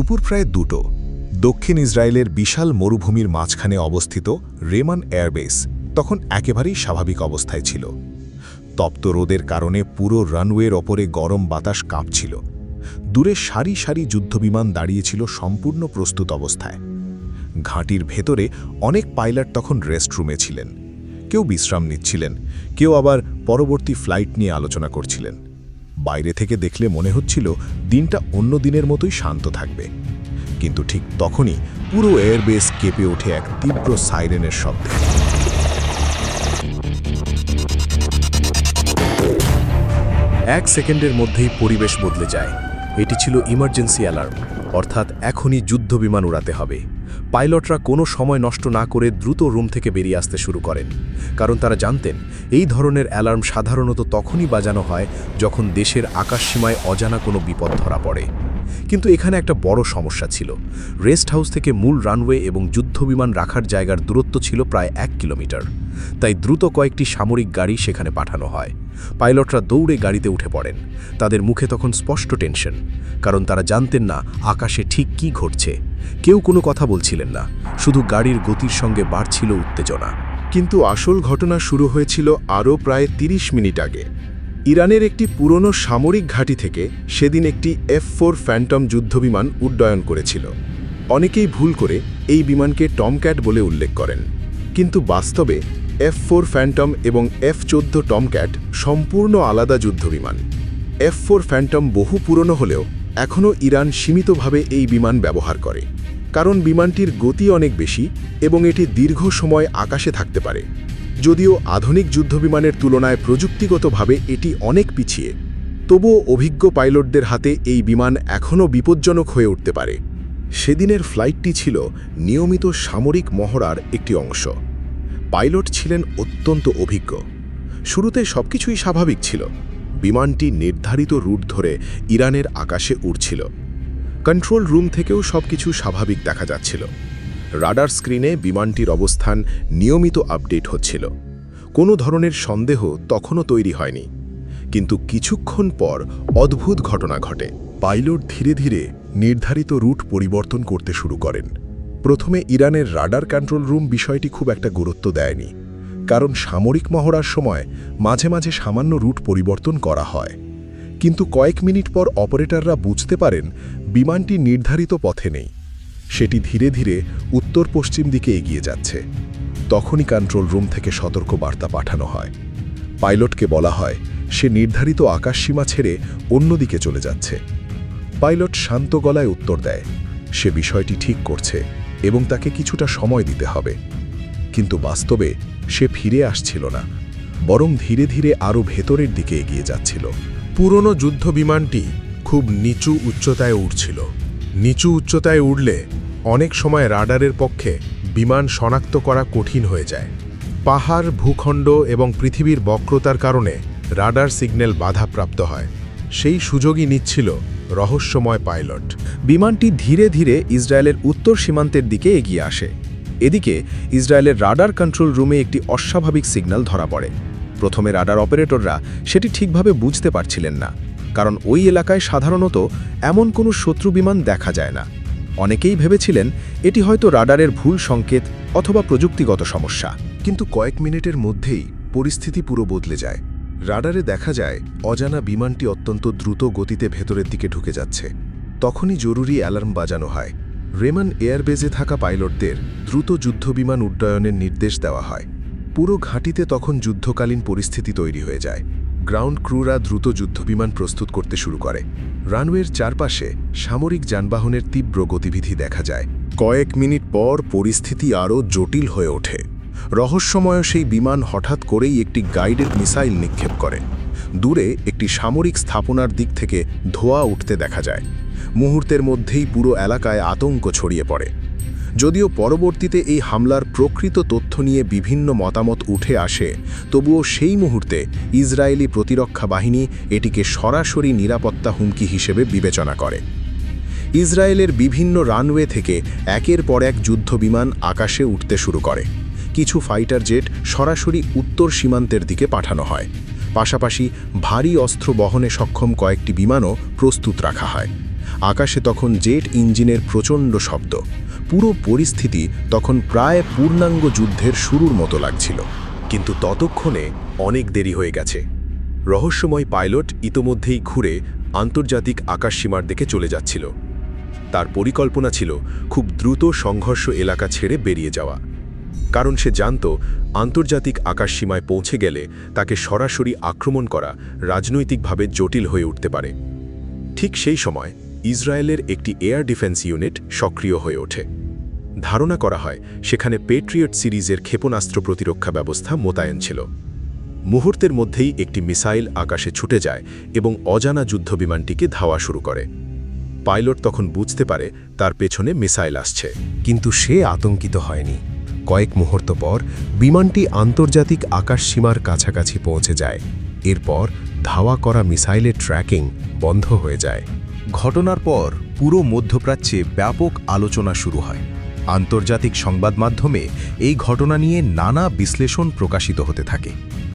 দুপুর প্রায় 2টো। দক্ষিণ ইসরায়েলের বিশাল মরুভূমির মাঝখানে অবস্থিত রেমান এয়ারবেস তখন একেবারেই স্বাভাবিক অবস্থায় ছিল। তপ্ত রোদের কারণে পুরো রানওয়ের ওপরে গরম বাতাস কাঁপছিল। দূরে সারি সারি যুদ্ধবিমান দাঁড়িয়েছিল সম্পূর্ণ প্রস্তুত অবস্থায়। ঘাঁটির ভেতরে অনেক পাইলট তখন রেস্টরুমে ছিলেন। কেউ বিশ্রাম নিচ্ছিলেন, কেউ আবার পরবর্তী ফ্লাইট নিয়ে আলোচনা করছিলেন। বাইরে থেকে দেখলে মনে হচ্ছিল দিনটা অন্য দিনের মতোই শান্ত থাকবে। কিন্তু ঠিক তখনই পুরো এয়ারবেস কেঁপে ওঠে এক তীব্র সাইরেনের শব্দে। এক সেকেন্ডের মধ্যেই পরিবেশ বদলে যায়। এটি ছিল ইমার্জেন্সি অ্যালার্ম, অর্থাৎ এখনই যুদ্ধবিমান উড়াতে হবে। পাইলটরা কোনো সময় নষ্ট না করে দ্রুত রুম থেকে বেরিয়ে আসতে শুরু করেন, কারণ তারা জানতেন এই ধরনের অ্যালার্ম সাধারণত তখনই বাজানো হয় যখন দেশের আকাশসীমায় অজানা কোনো বিপদ ধরা পড়ে। কিন্তু এখানে একটা বড় সমস্যা ছিল। রেস্ট হাউস থেকে মূল রানওয়ে এবং যুদ্ধবিমান রাখার জায়গার দূরত্ব ছিল প্রায় 1 কিলোমিটার। তাই দ্রুত কয়েকটি সামরিক গাড়ি সেখানে পাঠানো হয়। পাইলটরা দৌড়ে গাড়িতে উঠে পড়েন। তাদের মুখে তখন স্পষ্ট টেনশন, কারণ তারা জানতেন না আকাশে ঠিক কী ঘটছে। কেউ কোনো কথা বলছিলেন না, শুধু গাড়ির গতির সঙ্গে বাড়ছিল উত্তেজনা। কিন্তু আসল ঘটনা শুরু হয়েছিল আরও প্রায় 30 মিনিট আগে। ইরানের একটি পুরনো সামরিক ঘাঁটি থেকে সেদিন একটি F-4 ফ্যান্টম যুদ্ধবিমান উড্ডয়ন করেছিল। অনেকেই ভুল করে এই বিমানকে টমক্যাট বলে উল্লেখ করেন, কিন্তু বাস্তবে F-4 ফ্যান্টম এবং F-14 টমক্যাট সম্পূর্ণ আলাদা যুদ্ধবিমান। F-4 ফ্যান্টম বহু পুরনো হলেও এখনও ইরান সীমিতভাবে এই বিমান ব্যবহার করে, কারণ বিমানটির গতি অনেক বেশি এবং এটি দীর্ঘ সময় আকাশে থাকতে পারে। যদিও আধুনিক যুদ্ধবিমানের তুলনায় প্রযুক্তিগতভাবে এটি অনেক পিছিয়ে, তবুও অভিজ্ঞ পাইলটদের হাতে এই বিমান এখনও বিপজ্জনক হয়ে উঠতে পারে। সেদিনের ফ্লাইটটি ছিল নিয়মিত সামরিক মহড়ার একটি অংশ। পাইলট ছিলেন অত্যন্ত অভিজ্ঞ। শুরুতে সবকিছুই স্বাভাবিক ছিল। বিমানটি নির্ধারিত রুট ধরে ইরানের আকাশে উড়ছিল। কন্ট্রোল রুম থেকেও সবকিছু স্বাভাবিক দেখা যাচ্ছিল। রাডার স্ক্রিনে বিমানটির অবস্থান নিয়মিত আপডেট হচ্ছিল। কোনো ধরনের সন্দেহ তখনও তৈরি হয়নি। কিন্তু কিছুক্ষণ পর অদ্ভুত ঘটনা ঘটে। পাইলট ধীরে ধীরে নির্ধারিত রুট পরিবর্তন করতে শুরু করেন। প্রথমে ইরানের রাডার কন্ট্রোল রুম বিষয়টি খুব একটা গুরুত্ব দেয়নি, কারণ সামরিক মহড়ার সময় মাঝে মাঝে সামান্য রুট পরিবর্তন করা হয়। কিন্তু কয়েক মিনিট পর অপারেটররা বুঝতে পারেন বিমানটি নির্ধারিত পথে নেই। সেটি ধীরে ধীরে উত্তর পশ্চিম দিকে এগিয়ে যাচ্ছে। তখনই কন্ট্রোল রুম থেকে সতর্ক বার্তা পাঠানো হয়। পাইলটকে বলা হয় সে নির্ধারিত আকাশসীমা ছেড়ে অন্যদিকে চলে যাচ্ছে। পাইলট শান্ত গলায় উত্তর দেয় সে বিষয়টি ঠিক করছে এবং তাকে কিছুটা সময় দিতে হবে। কিন্তু বাস্তবে সে ফিরে আসছিল না, বরং ধীরে ধীরে আরও ভেতরের দিকে এগিয়ে যাচ্ছিল। পুরনো যুদ্ধবিমানটি খুব নিচু উচ্চতায় উড়ছিল। নিচু উচ্চতায় উড়লে অনেক সময় রাডারের পক্ষে বিমান শনাক্ত করা কঠিন হয়ে যায়। পাহাড়, ভূখণ্ড এবং পৃথিবীর বক্রতার কারণে রাডার সিগন্যাল বাধাপ্রাপ্ত হয়। সেই সুযোগই নিচ্ছিল রহস্যময় পাইলট। বিমানটি ধীরে ধীরে ইসরায়েলের উত্তর সীমান্তের দিকে এগিয়ে আসে। এদিকে ইসরায়েলের রাডার কন্ট্রোল রুমে একটি অস্বাভাবিক সিগন্যাল ধরা পড়ে। প্রথমে রাডার অপারেটররা সেটি ঠিকভাবে বুঝতে পারছিলেন না, কারণ ওই এলাকায় সাধারণত এমন কোনো শত্রু বিমান দেখা যায় না। অনেকেই ভেবেছিলেন এটি হয়তো রাডারের ভুল সংকেত অথবা প্রযুক্তিগত সমস্যা। কিন্তু কয়েক মিনিটের মধ্যেই পরিস্থিতি পুরো বদলে যায়। রাডারে দেখা যায় অজানা বিমানটি অত্যন্ত দ্রুত গতিতে ভেতরের দিকে ঢুকে যাচ্ছে। তখনই জরুরি অ্যালার্ম বাজানো হয়। রেমান এয়ারবেজে থাকা পাইলটদের দ্রুত যুদ্ধবিমান উড্ডয়নের নির্দেশ দেওয়া হয়। পুরো ঘাঁটিতে তখন যুদ্ধকালীন পরিস্থিতি তৈরি হয়ে যায়। গ্রাউন্ড ক্রুরা দ্রুত যুদ্ধবিমান প্রস্তুত করতে শুরু করে। রানওয়ের চারপাশে সামরিক যানবাহনের তীব্র গতিবিধি দেখা যায়। কয়েক মিনিট পর পরিস্থিতি আরও জটিল হয়ে ওঠে। রহস্যময় সেই বিমান হঠাৎ করেই একটি গাইডেড মিসাইল নিক্ষেপ করে। দূরে একটি সামরিক স্থাপনার দিক থেকে ধোঁয়া উঠতে দেখা যায়। মুহূর্তের মধ্যেই পুরো এলাকায় আতঙ্ক ছড়িয়ে পড়ে। যদিও পরবর্তীতে এই হামলার প্রকৃত তথ্য নিয়ে বিভিন্ন মতামত উঠে আসে, তবুও সেই মুহূর্তে ইসরায়েলি প্রতিরক্ষা বাহিনী এটিকে সরাসরি নিরাপত্তা হুমকি হিসেবে বিবেচনা করে। ইসরায়েলের বিভিন্ন রানওয়ে থেকে একের পর এক যুদ্ধবিমান আকাশে উঠতে শুরু করে। কিছু ফাইটার জেট সরাসরি উত্তর সীমান্তের দিকে পাঠানো হয়। পাশাপাশি ভারী অস্ত্র বহনে সক্ষম কয়েকটি বিমানও প্রস্তুত রাখা হয়। আকাশে তখন জেট ইঞ্জিনের প্রচণ্ড শব্দ। পুরো পরিস্থিতি তখন প্রায় পূর্ণাঙ্গ যুদ্ধের শুরুর মতো লাগছিল। কিন্তু ততক্ষণে অনেক দেরি হয়ে গেছে। রহস্যময় পাইলট ইতোমধ্যেই ঘুরে আন্তর্জাতিক আকাশসীমার দিকে চলে যাচ্ছিল। তার পরিকল্পনা ছিল খুব দ্রুত সংঘর্ষ এলাকা ছেড়ে বেরিয়ে যাওয়া, কারণ সে জানত আন্তর্জাতিক আকাশসীমায় পৌঁছে গেলে তাকে সরাসরি আক্রমণ করা রাজনৈতিকভাবে জটিল হয়ে উঠতে পারে। ঠিক সেই সময় ইসরায়েলের একটি এয়ার ডিফেন্স ইউনিট সক্রিয় হয়ে ওঠে। ধারণা করা হয় সেখানে পেট্রিয়ট সিরিজের ক্ষেপণাস্ত্র প্রতিরক্ষা ব্যবস্থা মোতায়েন ছিল। মুহূর্তের মধ্যেই একটি মিসাইল আকাশে ছুটে যায় এবং অজানা যুদ্ধবিমানটিকে ধাওয়া শুরু করে। পাইলট তখন বুঝতে পারে তার পেছনে মিসাইল আসছে, কিন্তু সে আতঙ্কিত হয়নি। কয়েক মুহূর্ত পর বিমানটি আন্তর্জাতিক আকাশসীমার কাছাকাছি পৌঁছে যায়। এরপর ধাওয়া করা মিসাইলের ট্র্যাকিং বন্ধ হয়ে যায়। ঘটনার পর পুরো মধ্যপ্রাচ্যে ব্যাপক আলোচনা শুরু হয়। আন্তর্জাতিক সংবাদ মাধ্যমে এই ঘটনা নিয়ে নানা বিশ্লেষণ প্রকাশিত হতে থাকে।